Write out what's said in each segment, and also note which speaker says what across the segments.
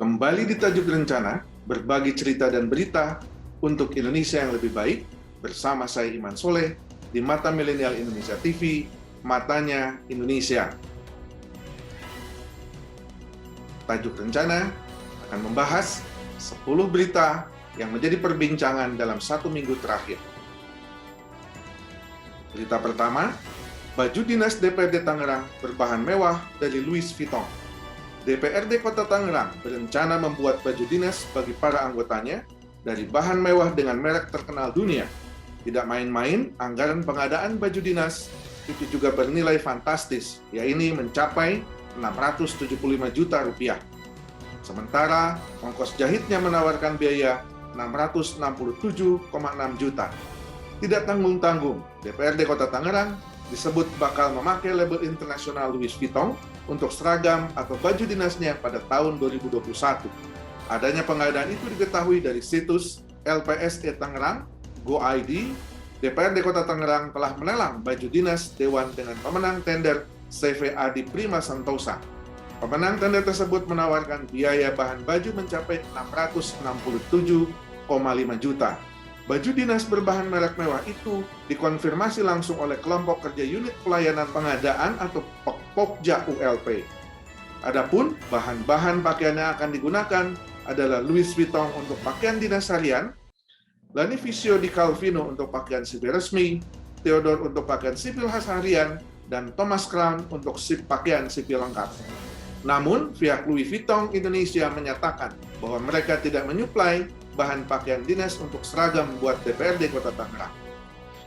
Speaker 1: Kembali di Tajuk Rencana, berbagi cerita dan berita untuk Indonesia yang lebih baik, bersama saya Iman Soleh, di Mata Milenial Indonesia TV, Matanya Indonesia. Tajuk Rencana akan membahas 10 berita yang menjadi perbincangan dalam 1 minggu terakhir. Berita pertama, baju dinas DPRD Tangerang berbahan mewah dari Louis Vuitton. DPRD Kota Tangerang berencana membuat baju dinas bagi para anggotanya dari bahan mewah dengan merek terkenal dunia. Tidak main-main, anggaran pengadaan baju dinas itu juga bernilai fantastis, yaitu mencapai 675 juta rupiah. Sementara ongkos jahitnya menawarkan biaya 667,6 juta. Tidak tanggung-tanggung, DPRD Kota Tangerang disebut bakal memakai label internasional Louis Vuitton untuk seragam atau baju dinasnya pada tahun 2021. Adanya pengadaan itu diketahui dari situs LPSE Tangerang, GoID. DPRD Kota Tangerang telah melelang baju dinas Dewan dengan pemenang tender CV Adi Prima Santosa. Pemenang tender tersebut menawarkan biaya bahan baju mencapai 667,5 juta. Baju dinas berbahan merek mewah itu dikonfirmasi langsung oleh kelompok kerja unit pelayanan pengadaan atau Pokja ULP. Adapun bahan-bahan pakaian yang akan digunakan adalah Louis Vuitton untuk pakaian dinas harian, Lanivisio di Calvino untuk pakaian sipil resmi, Theodore untuk pakaian sipil khas harian, dan Thomas Crown untuk pakaian sipil lengkap. Namun, pihak Louis Vuitton Indonesia menyatakan bahwa mereka tidak menyuplai bahan pakaian dinas untuk seragam buat DPRD Kota Tangerang.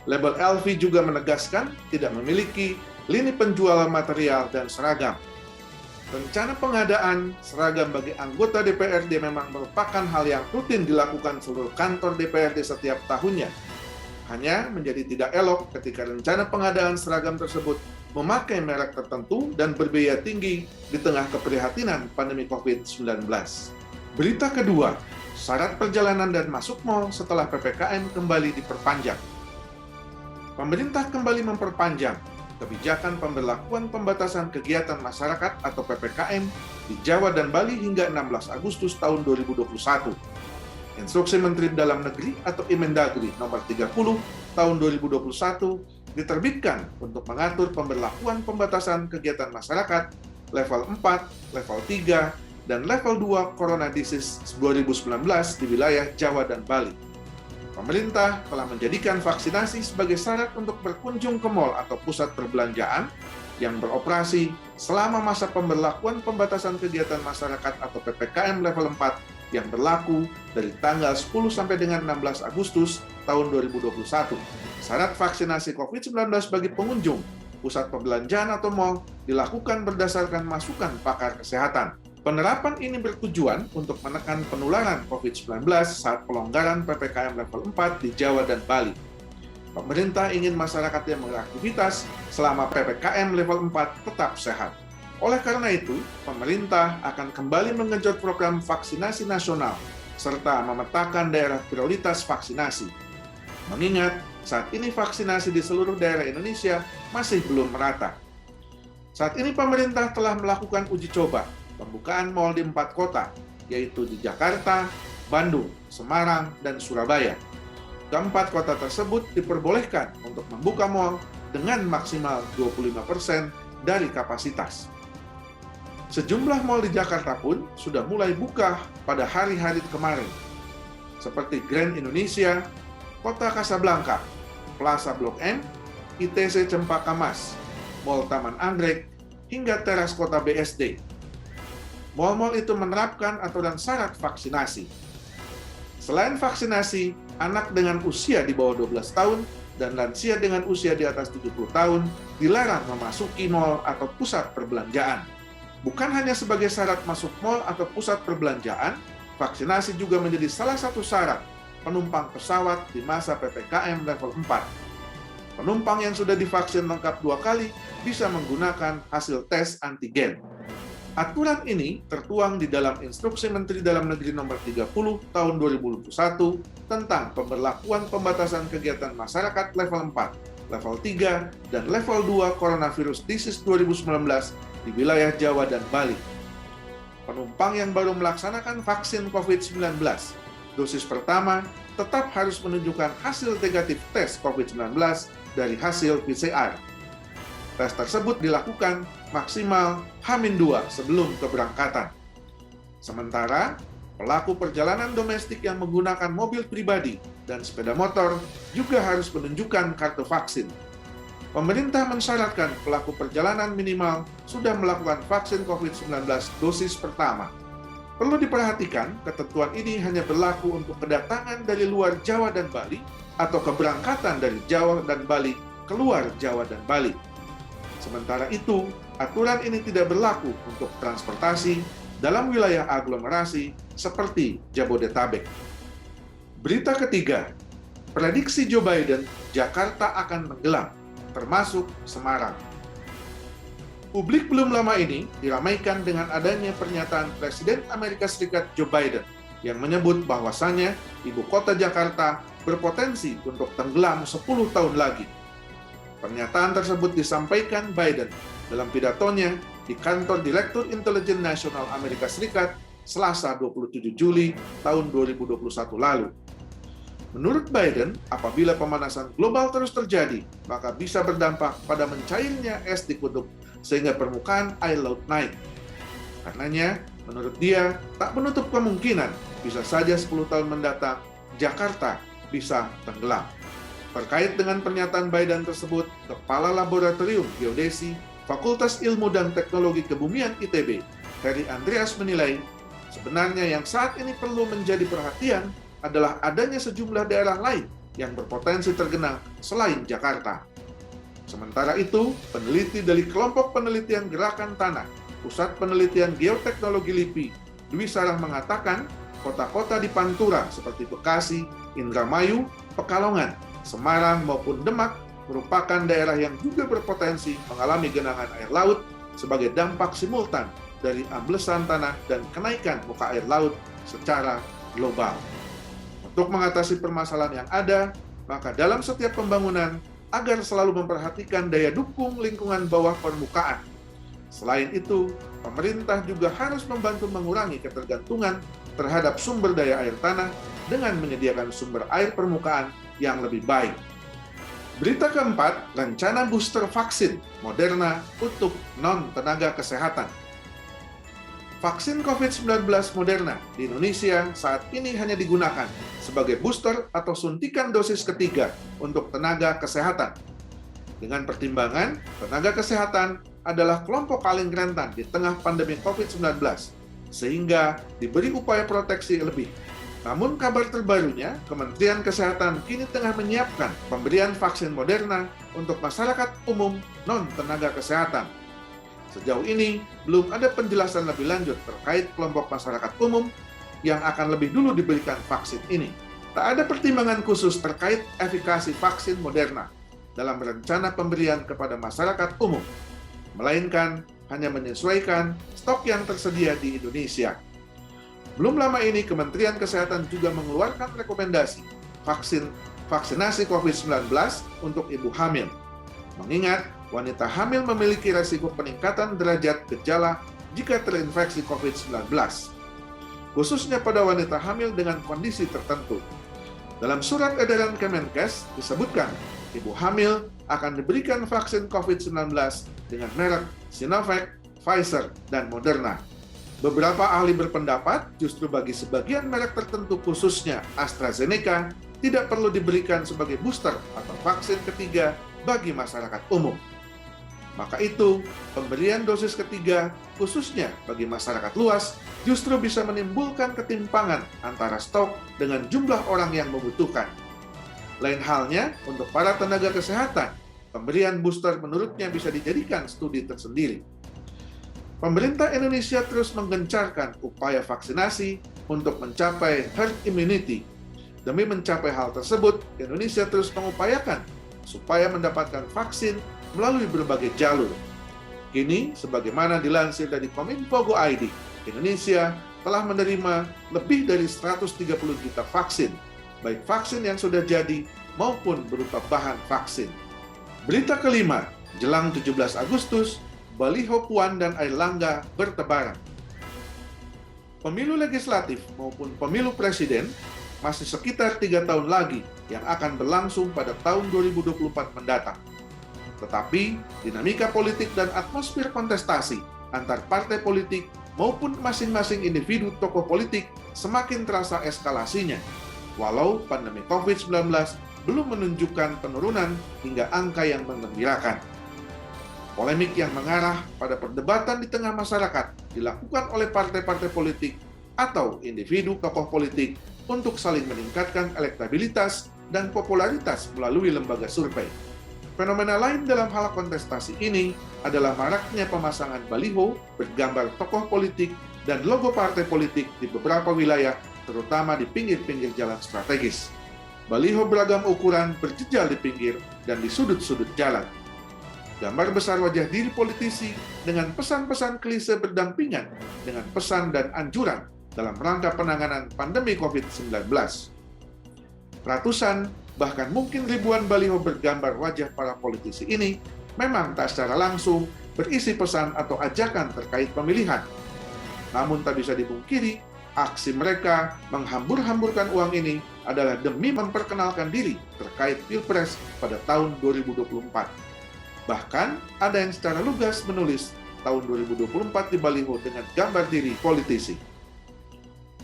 Speaker 1: Label LV juga menegaskan tidak memiliki lini penjualan material dan seragam. Rencana pengadaan seragam bagi anggota DPRD memang merupakan hal yang rutin dilakukan seluruh kantor DPRD setiap tahunnya. Hanya menjadi tidak elok ketika rencana pengadaan seragam tersebut memakai merek tertentu dan berbiaya tinggi di tengah keprihatinan pandemi COVID-19. Berita kedua, syarat perjalanan dan masuk mal setelah PPKM kembali diperpanjang. Pemerintah kembali memperpanjang kebijakan pemberlakuan pembatasan kegiatan masyarakat atau PPKM di Jawa dan Bali hingga 16 Agustus tahun 2021. Instruksi Menteri Dalam Negeri atau Imendagri nomor 30 tahun 2021 diterbitkan untuk mengatur pemberlakuan pembatasan kegiatan masyarakat level 4, level 3, dan level 2 Corona Disease 2019 di wilayah Jawa dan Bali. Pemerintah telah menjadikan vaksinasi sebagai syarat untuk berkunjung ke mal atau pusat perbelanjaan yang beroperasi selama masa pemberlakuan pembatasan kegiatan masyarakat atau PPKM level 4 yang berlaku dari tanggal 10 sampai dengan 16 Agustus tahun 2021. Syarat vaksinasi COVID-19 bagi pengunjung pusat perbelanjaan atau mal dilakukan berdasarkan masukan pakar kesehatan. Penerapan ini bertujuan untuk menekan penularan COVID-19 saat pelonggaran PPKM level 4 di Jawa dan Bali. Pemerintah ingin masyarakat yang beraktivitas selama PPKM level 4 tetap sehat. Oleh karena itu, pemerintah akan kembali menggenjot program vaksinasi nasional serta memetakan daerah prioritas vaksinasi. Mengingat saat ini vaksinasi di seluruh daerah Indonesia masih belum merata. Saat ini pemerintah telah melakukan uji coba pembukaan mal di 4 kota, yaitu di Jakarta, Bandung, Semarang, dan Surabaya. Keempat kota tersebut diperbolehkan untuk membuka mal dengan maksimal 25% dari kapasitas. Sejumlah mal di Jakarta pun sudah mulai buka pada hari-hari kemarin, seperti Grand Indonesia, Kota Kasablanka, Plaza Blok M, ITC Cempaka Mas, Mall Taman Anggrek, hingga teras Kota BSD. Mal-mal itu menerapkan aturan syarat vaksinasi. Selain vaksinasi, anak dengan usia di bawah 12 tahun dan lansia dengan usia di atas 70 tahun dilarang memasuki mal atau pusat perbelanjaan. Bukan hanya sebagai syarat masuk mal atau pusat perbelanjaan, vaksinasi juga menjadi salah satu syarat penumpang pesawat di masa PPKM level 4. Penumpang yang sudah divaksin lengkap 2 kali bisa menggunakan hasil tes antigen. Aturan ini tertuang di dalam Instruksi Menteri Dalam Negeri Nomor 30 Tahun 2021 tentang pemberlakuan pembatasan kegiatan masyarakat level 4, level 3, dan level 2 Coronavirus Disease 2019 di wilayah Jawa dan Bali. Penumpang yang baru melaksanakan vaksin COVID-19 dosis pertama tetap harus menunjukkan hasil negatif tes COVID-19 dari hasil PCR. Tes tersebut dilakukan maksimal H-2 sebelum keberangkatan. Sementara, pelaku perjalanan domestik yang menggunakan mobil pribadi dan sepeda motor juga harus menunjukkan kartu vaksin. Pemerintah mensyaratkan pelaku perjalanan minimal sudah melakukan vaksin COVID-19 dosis pertama. Perlu diperhatikan, ketentuan ini hanya berlaku untuk kedatangan dari luar Jawa dan Bali atau keberangkatan dari Jawa dan Bali keluar Jawa dan Bali. Sementara itu, aturan ini tidak berlaku untuk transportasi dalam wilayah aglomerasi seperti Jabodetabek. Berita ketiga, prediksi Joe Biden, Jakarta akan tenggelam, termasuk Semarang. Publik belum lama ini diramaikan dengan adanya pernyataan Presiden Amerika Serikat Joe Biden yang menyebut bahwasannya ibu kota Jakarta berpotensi untuk tenggelam 10 tahun lagi. Pernyataan tersebut disampaikan Biden dalam pidatonya di kantor Direktur Intelijen Nasional Amerika Serikat Selasa 27 Juli tahun 2021 lalu. Menurut Biden, apabila pemanasan global terus terjadi, maka bisa berdampak pada mencairnya es di kutub sehingga permukaan air laut naik. Karenanya, menurut dia, tak menutup kemungkinan bisa saja 10 tahun mendatang Jakarta bisa tenggelam. Terkait dengan pernyataan Biden tersebut, Kepala Laboratorium Geodesi Fakultas Ilmu dan Teknologi Kebumian ITB, Heri Andreas menilai, sebenarnya yang saat ini perlu menjadi perhatian adalah adanya sejumlah daerah lain yang berpotensi tergenang selain Jakarta. Sementara itu, peneliti dari Kelompok Penelitian Gerakan Tanah, Pusat Penelitian Geoteknologi LIPI, Dwi Sarah mengatakan, kota-kota di Pantura seperti Bekasi, Indramayu, Pekalongan, Semarang maupun Demak merupakan daerah yang juga berpotensi mengalami genangan air laut sebagai dampak simultan dari amblesan tanah dan kenaikan muka air laut secara global. Untuk mengatasi permasalahan yang ada, maka dalam setiap pembangunan agar selalu memperhatikan daya dukung lingkungan bawah permukaan. Selain itu, pemerintah juga harus membantu mengurangi ketergantungan terhadap sumber daya air tanah dengan menyediakan sumber air permukaan yang lebih baik. Berita keempat, rencana booster vaksin Moderna untuk non-tenaga kesehatan. Vaksin COVID-19 Moderna di Indonesia saat ini hanya digunakan sebagai booster atau suntikan dosis ketiga untuk tenaga kesehatan. Dengan pertimbangan, tenaga kesehatan adalah kelompok paling rentan di tengah pandemi COVID-19, sehingga diberi upaya proteksi lebih. Namun kabar terbarunya, Kementerian Kesehatan kini tengah menyiapkan pemberian vaksin Moderna untuk masyarakat umum non-tenaga kesehatan. Sejauh ini, belum ada penjelasan lebih lanjut terkait kelompok masyarakat umum yang akan lebih dulu diberikan vaksin ini. Tak ada pertimbangan khusus terkait efikasi vaksin Moderna dalam rencana pemberian kepada masyarakat umum, melainkan hanya menyesuaikan stok yang tersedia di Indonesia. Belum lama ini, Kementerian Kesehatan juga mengeluarkan rekomendasi vaksinasi COVID-19 untuk ibu hamil. Mengingat wanita hamil memiliki resiko peningkatan derajat gejala jika terinfeksi COVID-19, khususnya pada wanita hamil dengan kondisi tertentu. Dalam surat edaran Kemenkes disebutkan, ibu hamil akan diberikan vaksin COVID-19 dengan merek Sinovac, Pfizer, dan Moderna. Beberapa ahli berpendapat justru bagi sebagian merek tertentu khususnya AstraZeneca tidak perlu diberikan sebagai booster atau vaksin ketiga bagi masyarakat umum. Maka itu, pemberian dosis ketiga khususnya bagi masyarakat luas justru bisa menimbulkan ketimpangan antara stok dengan jumlah orang yang membutuhkan. Lain halnya untuk para tenaga kesehatan, pemberian booster menurutnya bisa dijadikan studi tersendiri. Pemerintah Indonesia terus menggencarkan upaya vaksinasi untuk mencapai herd immunity. Demi mencapai hal tersebut, Indonesia terus mengupayakan supaya mendapatkan vaksin melalui berbagai jalur. Kini, sebagaimana dilansir dari Kominfo.go.id, Indonesia telah menerima lebih dari 130 juta vaksin, baik vaksin yang sudah jadi maupun berupa bahan vaksin. Berita kelima, jelang 17 Agustus, baliho Puan dan Airlangga bertebaran. Pemilu legislatif maupun pemilu presiden masih sekitar 3 tahun lagi yang akan berlangsung pada tahun 2024 mendatang. Tetapi, dinamika politik dan atmosfer kontestasi antar partai politik maupun masing-masing individu tokoh politik semakin terasa eskalasinya, walau pandemi COVID-19 belum menunjukkan penurunan hingga angka yang menggembirakan. Polemik yang mengarah pada perdebatan di tengah masyarakat dilakukan oleh partai-partai politik atau individu tokoh politik untuk saling meningkatkan elektabilitas dan popularitas melalui lembaga survei. Fenomena lain dalam hal kontestasi ini adalah maraknya pemasangan baliho bergambar tokoh politik dan logo partai politik di beberapa wilayah, terutama di pinggir-pinggir jalan strategis. Baliho beragam ukuran berjejal di pinggir dan di sudut-sudut jalan. Gambar besar wajah diri politisi dengan pesan-pesan klise berdampingan dengan pesan dan anjuran dalam rangka penanganan pandemi COVID-19. Ratusan, bahkan mungkin ribuan baliho bergambar wajah para politisi ini memang tak secara langsung berisi pesan atau ajakan terkait pemilihan. Namun tak bisa dipungkiri, aksi mereka menghambur-hamburkan uang ini adalah demi memperkenalkan diri terkait Pilpres pada tahun 2024. Bahkan, ada yang secara lugas menulis tahun 2024 di baliho dengan gambar diri politisi.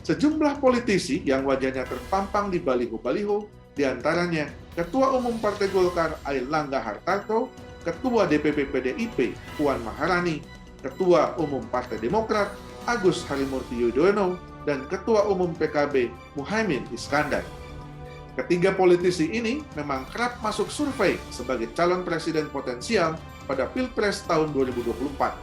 Speaker 1: Sejumlah politisi yang wajahnya terpampang di baliho-baliho, diantaranya Ketua Umum Partai Golkar Airlangga Hartarto, Ketua DPP PDIP Puan Maharani, Ketua Umum Partai Demokrat Agus Harimurti Yudhoyono, dan Ketua Umum PKB Muhaimin Iskandar. Ketiga politisi ini memang kerap masuk survei sebagai calon presiden potensial pada Pilpres tahun 2024.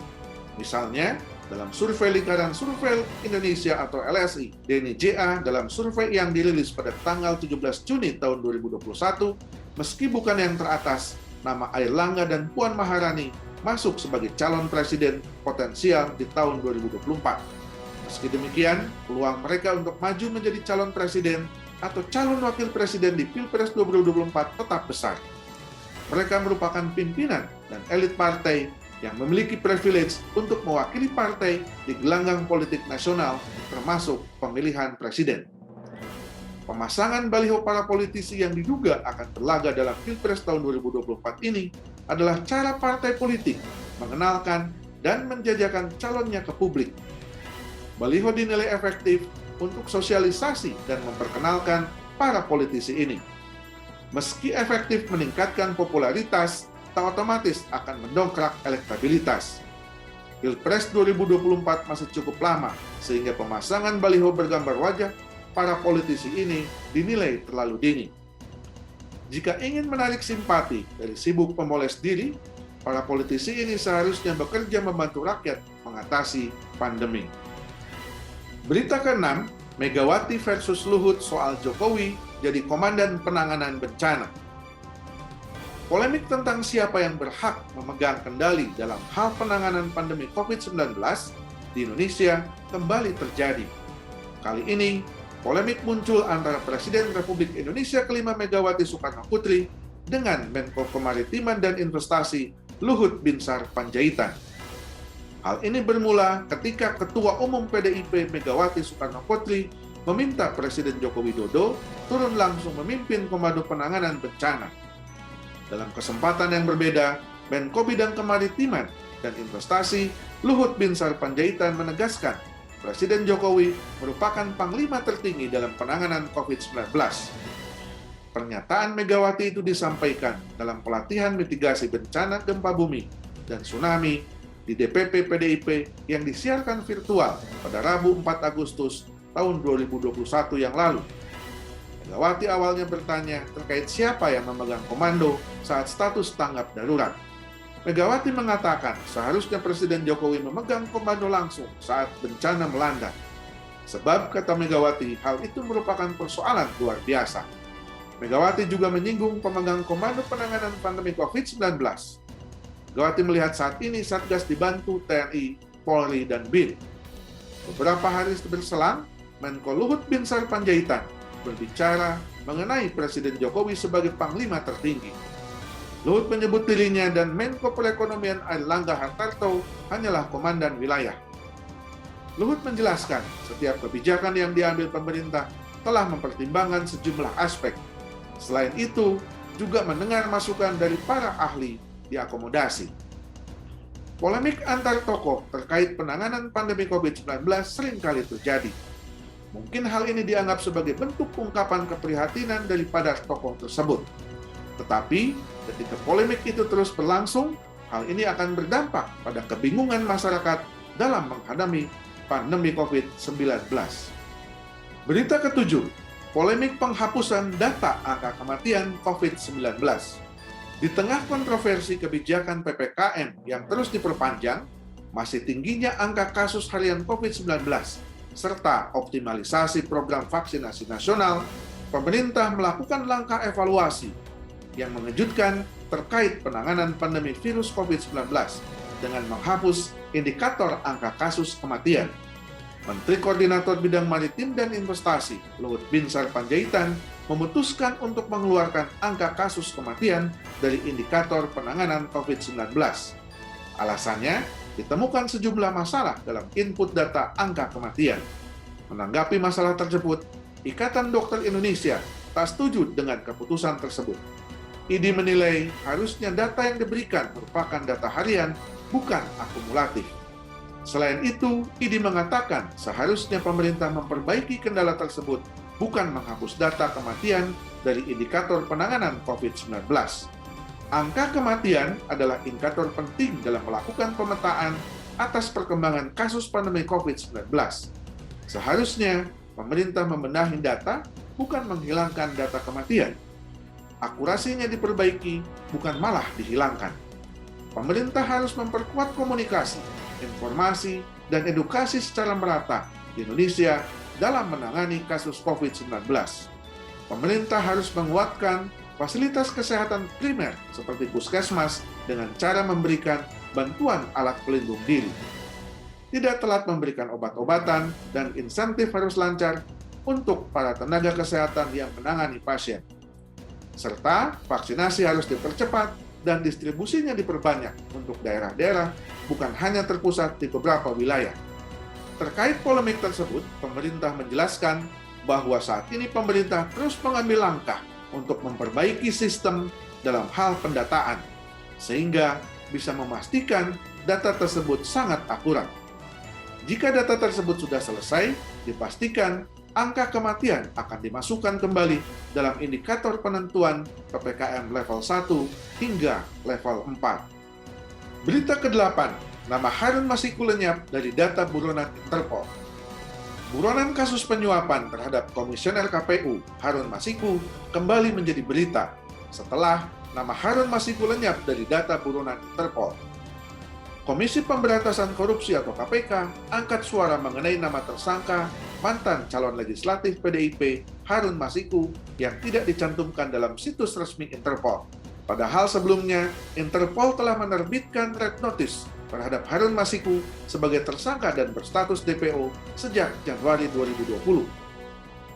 Speaker 1: Misalnya, dalam survei lingkaran survei Indonesia atau LSI, Denny JA dalam survei yang dirilis pada tanggal 17 Juni tahun 2021, meski bukan yang teratas, nama Airlangga dan Puan Maharani masuk sebagai calon presiden potensial di tahun 2024. Meski demikian, peluang mereka untuk maju menjadi calon presiden atau calon wakil presiden di Pilpres 2024 tetap besar. Mereka merupakan pimpinan dan elit partai yang memiliki privilege untuk mewakili partai di gelanggang politik nasional, termasuk pemilihan presiden. Pemasangan baliho para politisi yang diduga akan berlaga dalam Pilpres tahun 2024 ini adalah cara partai politik mengenalkan dan menjajakan calonnya ke publik. Baliho dinilai efektif untuk sosialisasi dan memperkenalkan para politisi ini. Meski efektif meningkatkan popularitas, tak otomatis akan mendongkrak elektabilitas. Pilpres 2024 masih cukup lama, sehingga pemasangan baliho bergambar wajah para politisi ini dinilai terlalu dini. Jika ingin menarik simpati dari sibuk pemoles diri, para politisi ini seharusnya bekerja membantu rakyat mengatasi pandemi. Berita ke-6, Megawati versus Luhut soal Jokowi jadi komandan penanganan bencana. Polemik tentang siapa yang berhak memegang kendali dalam hal penanganan pandemi COVID-19 di Indonesia kembali terjadi. Kali ini, polemik muncul antara Presiden Republik Indonesia kelima Megawati Soekarno Putri dengan Menko Kemaritiman dan Investasi Luhut Binsar Panjaitan. Hal ini bermula ketika Ketua Umum PDIP Megawati Soekarno Putri meminta Presiden Joko Widodo turun langsung memimpin Komando Penanganan Bencana. Dalam kesempatan yang berbeda, Menko Bidang Kemaritiman dan Investasi Luhut Binsar Panjaitan menegaskan Presiden Jokowi merupakan panglima tertinggi dalam penanganan COVID-19. Pernyataan Megawati itu disampaikan dalam pelatihan mitigasi bencana gempa bumi dan tsunami di DPP PDIP yang disiarkan virtual pada Rabu 4 Agustus tahun 2021 yang lalu. Megawati awalnya bertanya terkait siapa yang memegang komando saat status tanggap darurat. Megawati mengatakan seharusnya Presiden Jokowi memegang komando langsung saat bencana melanda. Sebab, kata Megawati, hal itu merupakan persoalan luar biasa. Megawati juga menyinggung pemegang komando penanganan pandemi COVID-19. Megawati melihat saat ini Satgas dibantu TNI, Polri, dan BIN. Beberapa hari berselang, Menko Luhut Binsar Panjaitan berbicara mengenai Presiden Jokowi sebagai panglima tertinggi. Luhut menyebut dirinya dan Menko Perekonomian Airlangga Hartarto hanyalah komandan wilayah. Luhut menjelaskan, setiap kebijakan yang diambil pemerintah telah mempertimbangkan sejumlah aspek. Selain itu, juga mendengar masukan dari para ahli diakomodasi. Polemik antar tokoh terkait penanganan pandemi COVID-19 seringkali terjadi. Mungkin hal ini dianggap sebagai bentuk ungkapan keprihatinan daripada tokoh tersebut. Tetapi, ketika polemik itu terus berlangsung, hal ini akan berdampak pada kebingungan masyarakat dalam menghadapi pandemi COVID-19. Berita ketujuh, polemik penghapusan data angka kematian COVID-19. Di tengah kontroversi kebijakan PPKM yang terus diperpanjang, masih tingginya angka kasus harian COVID-19, serta optimalisasi program vaksinasi nasional, pemerintah melakukan langkah evaluasi yang mengejutkan terkait penanganan pandemi virus COVID-19 dengan menghapus indikator angka kasus kematian. Menteri Koordinator Bidang Maritim dan Investasi, Luhut Binsar Panjaitan, memutuskan untuk mengeluarkan angka kasus kematian dari indikator penanganan COVID-19. Alasannya, ditemukan sejumlah masalah dalam input data angka kematian. Menanggapi masalah tersebut, Ikatan Dokter Indonesia tak setuju dengan keputusan tersebut. IDI menilai harusnya data yang diberikan merupakan data harian, bukan akumulatif. Selain itu, IDI mengatakan seharusnya pemerintah memperbaiki kendala tersebut, bukan menghapus data kematian dari indikator penanganan COVID-19. Angka kematian adalah indikator penting dalam melakukan pemetaan atas perkembangan kasus pandemi COVID-19. Seharusnya, pemerintah membenahi data, bukan menghilangkan data kematian. Akurasinya diperbaiki, bukan malah dihilangkan. Pemerintah harus memperkuat komunikasi, informasi, dan edukasi secara merata di Indonesia dalam menangani kasus COVID-19. Pemerintah harus menguatkan fasilitas kesehatan primer seperti puskesmas dengan cara memberikan bantuan alat pelindung diri. Tidak telat memberikan obat-obatan dan insentif harus lancar untuk para tenaga kesehatan yang menangani pasien. Serta vaksinasi harus dipercepat dan distribusinya diperbanyak untuk daerah-daerah, bukan hanya terpusat di beberapa wilayah. Terkait polemik tersebut, pemerintah menjelaskan bahwa saat ini pemerintah terus mengambil langkah untuk memperbaiki sistem dalam hal pendataan, sehingga bisa memastikan data tersebut sangat akurat. Jika data tersebut sudah selesai, dipastikan angka kematian akan dimasukkan kembali dalam indikator penentuan PPKM level 1 hingga level 4. Berita ke-8, nama Harun Masiku lenyap dari data buronan Interpol. Buronan kasus penyuapan terhadap Komisioner KPU, Harun Masiku, kembali menjadi berita setelah nama Harun Masiku lenyap dari data buronan Interpol. Komisi Pemberantasan Korupsi atau KPK angkat suara mengenai nama tersangka mantan calon legislatif PDIP Harun Masiku yang tidak dicantumkan dalam situs resmi Interpol. Padahal sebelumnya, Interpol telah menerbitkan red notice terhadap Harun Masiku sebagai tersangka dan berstatus DPO sejak Januari 2020.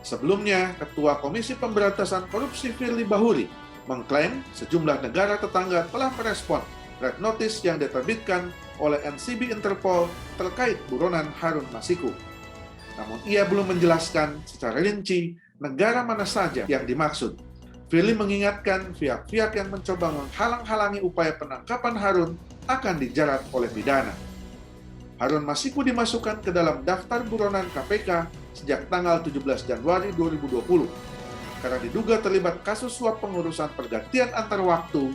Speaker 1: Sebelumnya, Ketua Komisi Pemberantasan Korupsi Firly Bahuri mengklaim sejumlah negara tetangga telah merespon red notice yang diterbitkan oleh NCB Interpol terkait buronan Harun Masiku. Namun ia belum menjelaskan secara rinci negara mana saja yang dimaksud. Firly mengingatkan pihak-pihak yang mencoba menghalang-halangi upaya penangkapan Harun akan dijerat oleh pidana. Harun Masiku dimasukkan ke dalam daftar buronan KPK sejak tanggal 17 Januari 2020 karena diduga terlibat kasus suap pengurusan pergantian antar waktu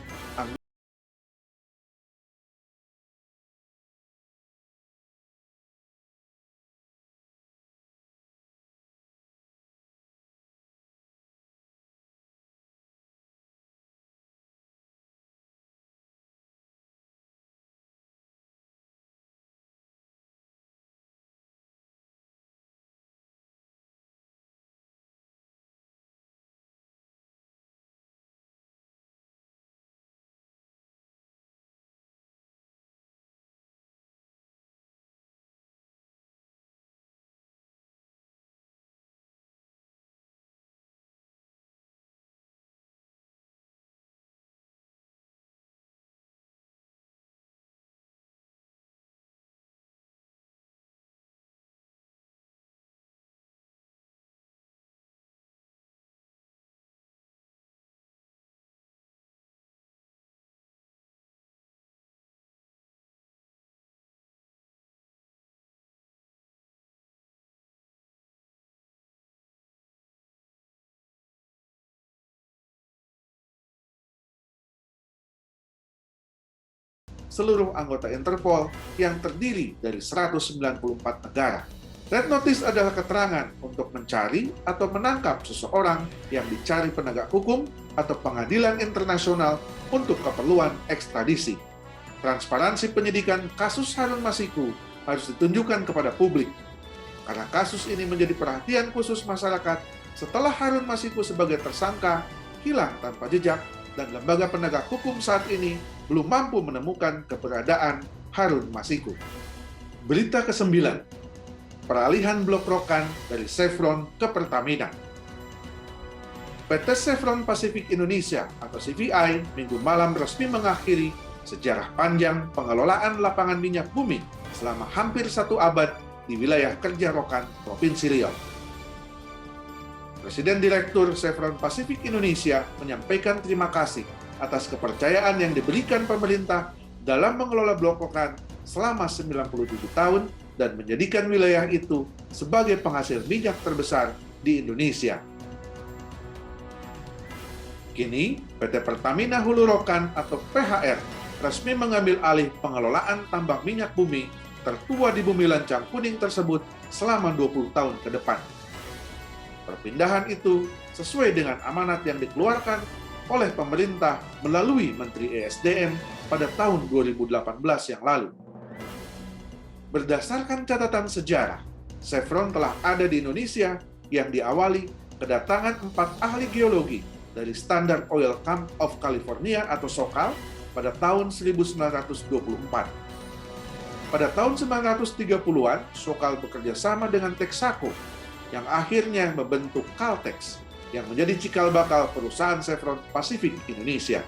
Speaker 1: seluruh anggota Interpol yang terdiri dari 194 negara. Red Notice adalah keterangan untuk mencari atau menangkap seseorang yang dicari penegak hukum atau pengadilan internasional untuk keperluan ekstradisi. Transparansi penyidikan kasus Harun Masiku harus ditunjukkan kepada publik, karena kasus ini menjadi perhatian khusus masyarakat setelah Harun Masiku sebagai tersangka hilang tanpa jejak dan lembaga penegak hukum saat ini belum mampu menemukan keberadaan Harun Masiku. Berita ke-9, peralihan blok rokan dari Chevron ke Pertamina. PT Chevron Pacific Indonesia atau CPI minggu malam resmi mengakhiri sejarah panjang pengelolaan lapangan minyak bumi selama hampir 1 abad di wilayah kerja rokan Provinsi Riau. Presiden Direktur Chevron Pacific Indonesia menyampaikan terima kasih atas kepercayaan yang diberikan pemerintah dalam mengelola blok rokan selama 97 tahun dan menjadikan wilayah itu sebagai penghasil minyak terbesar di Indonesia. Kini, PT Pertamina Hulu Rokan atau PHR resmi mengambil alih pengelolaan tambang minyak bumi tertua di bumi lancang kuning tersebut selama 20 tahun ke depan. Perpindahan itu sesuai dengan amanat yang dikeluarkan oleh pemerintah melalui Menteri ESDM pada tahun 2018 yang lalu. Berdasarkan catatan sejarah, Chevron telah ada di Indonesia yang diawali kedatangan 4 ahli geologi dari Standard Oil Camp of California atau SOCAL pada tahun 1924. Pada tahun 1930-an, SOCAL bekerja sama dengan Texaco yang akhirnya membentuk Caltex yang menjadi cikal bakal perusahaan Chevron Pacific Indonesia.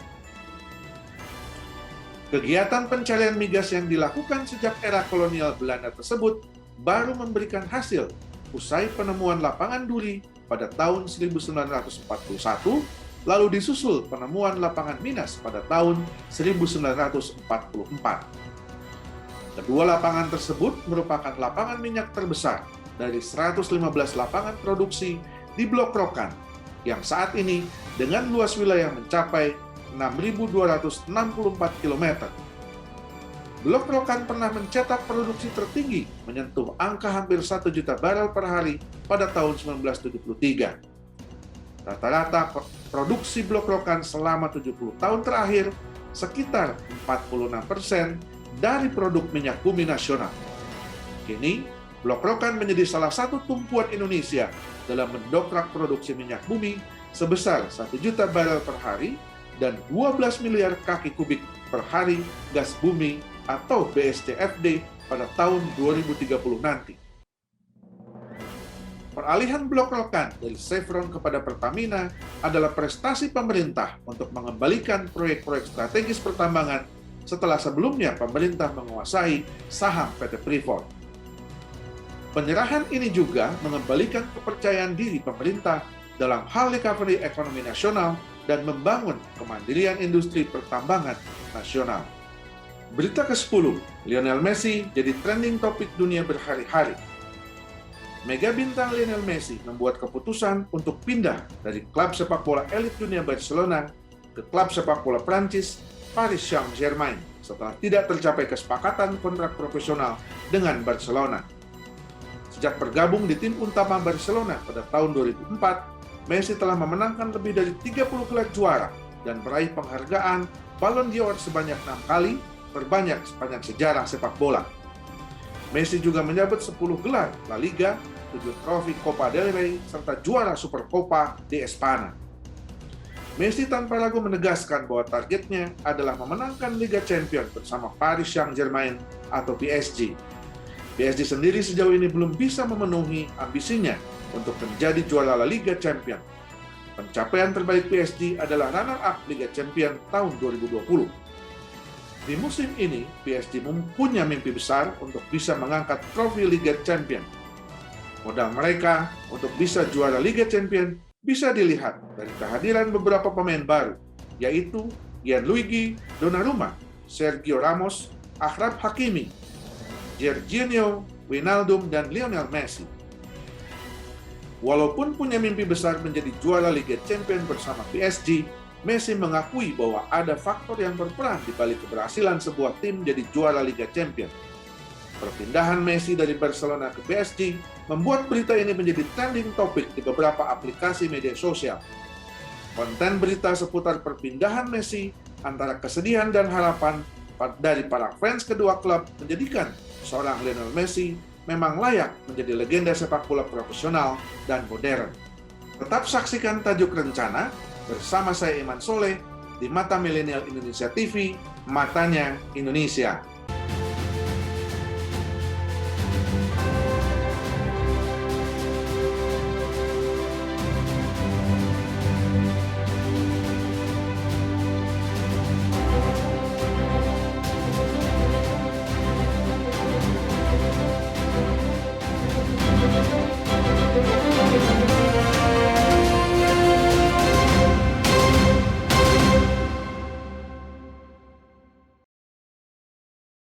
Speaker 1: Kegiatan pencarian migas yang dilakukan sejak era kolonial Belanda tersebut baru memberikan hasil usai penemuan lapangan duri pada tahun 1941, lalu disusul penemuan lapangan Minas pada tahun 1944. Kedua lapangan tersebut merupakan lapangan minyak terbesar dari 115 lapangan produksi di Blok Rokan yang saat ini dengan luas wilayah mencapai 6.264 km. Blok Rokan pernah mencetak produksi tertinggi menyentuh angka hampir 1 juta barel per hari pada tahun 1973. Rata-rata produksi Blok Rokan selama 70 tahun terakhir sekitar 46% dari produk minyak bumi nasional. Kini, Blok Rokan menjadi salah satu tumpuan Indonesia dalam mendongkrak produksi minyak bumi sebesar 1 juta barel per hari dan 12 miliar kaki kubik per hari gas bumi atau BSCFD pada tahun 2030 nanti. Peralihan Blok Rokan dari Chevron kepada Pertamina adalah prestasi pemerintah untuk mengembalikan proyek-proyek strategis pertambangan setelah sebelumnya pemerintah menguasai saham PT Freeport. Penyerahan ini juga mengembalikan kepercayaan diri pemerintah dalam hal recovery ekonomi nasional dan membangun kemandirian industri pertambangan nasional. Berita ke-10, Lionel Messi jadi trending topik dunia berhari-hari. Mega bintang Lionel Messi membuat keputusan untuk pindah dari klub sepak bola elit dunia Barcelona ke klub sepak bola Prancis Paris Saint-Germain setelah tidak tercapai kesepakatan kontrak profesional dengan Barcelona. Sejak bergabung di tim utama Barcelona pada tahun 2004, Messi telah memenangkan lebih dari 30 gelar juara dan meraih penghargaan Ballon d'Or sebanyak 6 kali, terbanyak sepanjang sejarah sepak bola. Messi juga menyabet 10 gelar La Liga, 7 trofi Copa del Rey, serta juara Supercopa di Espana. Messi tanpa ragu menegaskan bahwa targetnya adalah memenangkan Liga Champions bersama Paris Saint-Germain atau PSG. PSG sendiri sejauh ini belum bisa memenuhi ambisinya untuk menjadi juara La Liga Champions. Pencapaian terbaik PSG adalah runner-up Liga Champions tahun 2020. Di musim ini, PSG mempunyai mimpi besar untuk bisa mengangkat trofi Liga Champions. Modal mereka untuk bisa juara Liga Champions bisa dilihat dari kehadiran beberapa pemain baru, yaitu Gianluigi Donnarumma, Sergio Ramos, Achraf Hakimi, Jorginho Wijnaldum, dan Lionel Messi. Walaupun punya mimpi besar menjadi juara Liga Champions bersama PSG, Messi mengakui bahwa ada faktor yang berperan di balik keberhasilan sebuah tim jadi juara Liga Champions. Perpindahan Messi dari Barcelona ke PSG membuat berita ini menjadi trending topik di beberapa aplikasi media sosial. Konten berita seputar perpindahan Messi antara kesedihan dan harapan dari para fans kedua klub menjadikan seorang Lionel Messi memang layak menjadi legenda sepak bola profesional dan modern. Tetap saksikan Tajuk Rencana bersama saya Iman Soleh di Mata Milenial Indonesia TV, Matanya Indonesia.